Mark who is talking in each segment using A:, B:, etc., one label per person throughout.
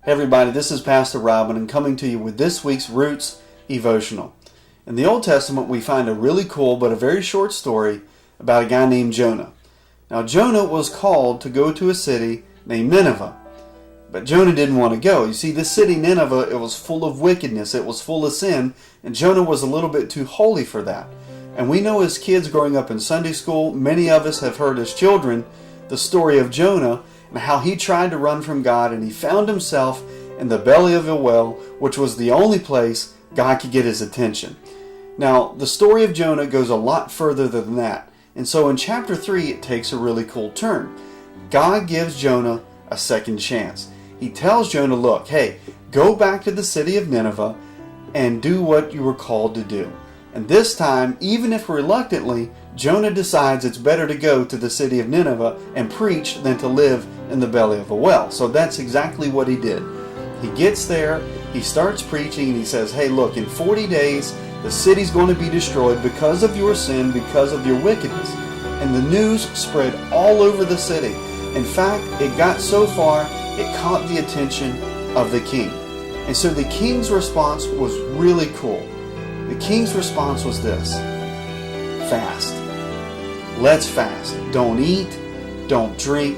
A: Hey everybody, this is Pastor Robin and coming to you with this week's Roots e-votional. In the Old Testament we find a really cool but a very short story about a guy named Jonah. Now Jonah was called to go to a city named Nineveh, but Jonah didn't want to go. You see, this city Nineveh, it was full of wickedness, it was full of sin, and Jonah was a little bit too holy for that. And we know as kids growing up in Sunday school, many of us have heard as children the story of Jonah and how he tried to run from God and he found himself in the belly of a well, which was the only place God could get his attention. Now, the story of Jonah goes a lot further than that. And so in chapter 3, it takes a really cool turn. God gives Jonah a second chance. He tells Jonah, look, hey, go back to the city of Nineveh and do what you were called to do. And this time, even if reluctantly, Jonah decides it's better to go to the city of Nineveh and preach than to live in the belly of a well. So that's exactly what he did. He gets there, he starts preaching, and he says, hey, look, in 40 days, the city's going to be destroyed because of your sin, because of your wickedness. And the news spread all over the city. In fact, it got so far, it caught the attention of the king. And so the king's response was really cool. The king's response was this: fast. Let's fast. Don't eat, don't drink,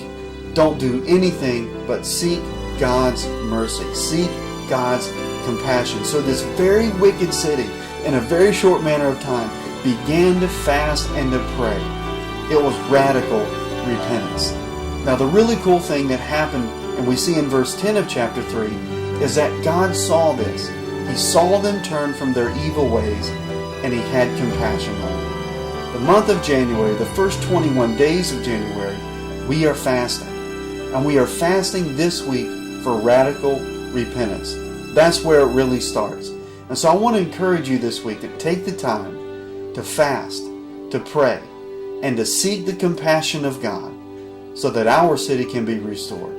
A: don't do anything but seek God's mercy. Seek God's compassion. So this very wicked city, in a very short manner of time, began to fast and to pray. It was radical repentance. Now the really cool thing that happened, and we see in verse 10 of chapter 3, is that God saw this. He saw them turn from their evil ways, and He had compassion on them. The month of January, the first 21 days of January, we are fasting. And we are fasting this week for radical repentance. That's where it really starts. And so I want to encourage you this week to take the time to fast, to pray, and to seek the compassion of God so that our city can be restored.